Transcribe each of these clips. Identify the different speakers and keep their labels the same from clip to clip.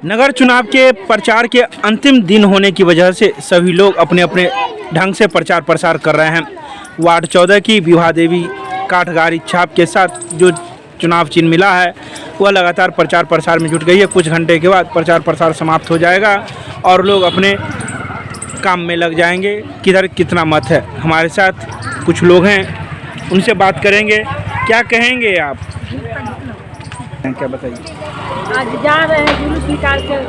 Speaker 1: नगर चुनाव के प्रचार के अंतिम दिन होने की वजह से सभी लोग अपने अपने ढंग से प्रचार प्रसार कर रहे हैं। वार्ड 14 की विभा देवी काठगाड़ी छाप के साथ जो चुनाव चिन्ह मिला है वह लगातार प्रचार प्रसार में जुट गई है। कुछ घंटे के बाद प्रचार प्रसार समाप्त हो जाएगा और लोग अपने काम में लग जाएंगे। किधर कितना मत है, हमारे साथ कुछ लोग हैं, उनसे बात करेंगे। क्या कहेंगे आप, क्या बताइए?
Speaker 2: आज जा रहे हैं जुलूस निकाल कर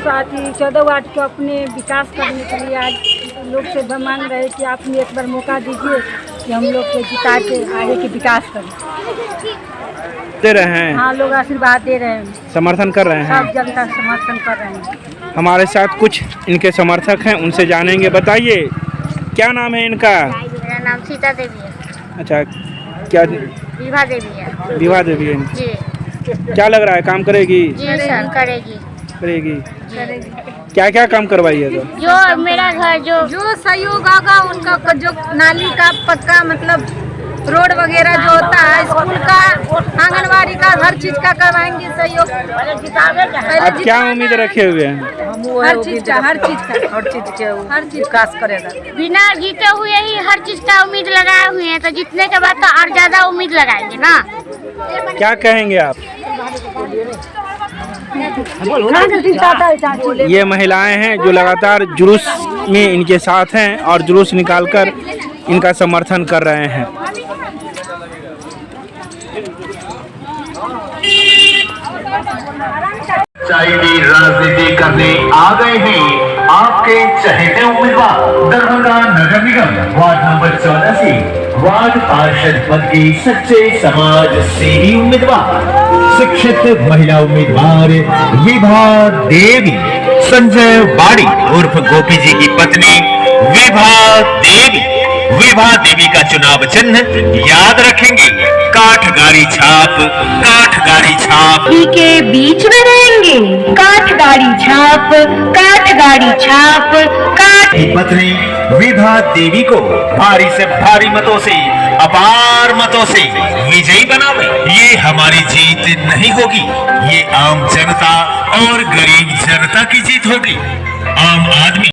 Speaker 2: साथ ही 14 वार्ड को अपने विकास करने के लिए। आज लोग से मांग रहे हैं कि आपने एक बार मौका दीजिए कि हम लोग को जिता के आगे के विकास करें।
Speaker 1: दे रहे हैं?
Speaker 2: हाँ, लोग आशीर्वाद दे रहे हैं,
Speaker 1: समर्थन कर रहे हैं,
Speaker 2: सब जनता समर्थन कर रहे हैं।
Speaker 1: हमारे साथ कुछ इनके समर्थक हैं, उनसे जानेंगे। बताइए क्या नाम है इनका?
Speaker 3: मेरा नाम सीता देवी है।
Speaker 1: अच्छा, क्या?
Speaker 3: विभा देवी है।
Speaker 1: विभा देवी है।
Speaker 3: जी
Speaker 1: क्या लग रहा है, काम करेगी?
Speaker 3: जी सर, करेगी।
Speaker 1: करेगी। क्या क्या काम करवाइएगा?
Speaker 3: जो मेरा घर
Speaker 2: जो सहयोग होगा उनका, जो नाली का पक्का मतलब रोड वगैरह जो होता है, स्कूल का, आंगनबाड़ी का, हर चीज का करवाएंगे सहयोग।
Speaker 1: आप क्या उम्मीद रखे हुए हैं?
Speaker 2: हर चीज का विकास करेगा।
Speaker 3: बिना जीते हुए ही हर चीज का उम्मीद लगाए हुए हैं, तो जीतने के बाद तो और ज्यादा उम्मीद लगाएंगे ना।
Speaker 1: क्या कहेंगे आप? ये महिलाएं हैं जो लगातार जुलूस में इनके साथ हैं और जुलूस निकालकर इनका समर्थन कर रहे हैं।
Speaker 4: की राजनीति करने आ गए हैं आपके चहेते उम्मीदवार दरभंगा नगर निगम वार्ड नंबर 14 से वार्ड पार्षद पद के सच्चे समाज सेवी उम्मीदवार, शिक्षित महिला उम्मीदवार विभा देवी, संजय बाड़ी उर्फ गोपी जी की पत्नी विभा देवी। विभा देवी का चुनाव चिन्ह याद रखेंगे, काठगाड़ी छाप। काठगाड़ी छाप
Speaker 5: के बीच में रहेंगे, काठगाड़ी छाप, काठगाड़ी छाप, काठ।
Speaker 4: पत्नी विभा देवी को भारी से भारी मतों से, अपार मतों से विजयी बनावे। ये हमारी जीत नहीं होगी, ये आम जनता और गरीब जनता की जीत होगी। आम आदमी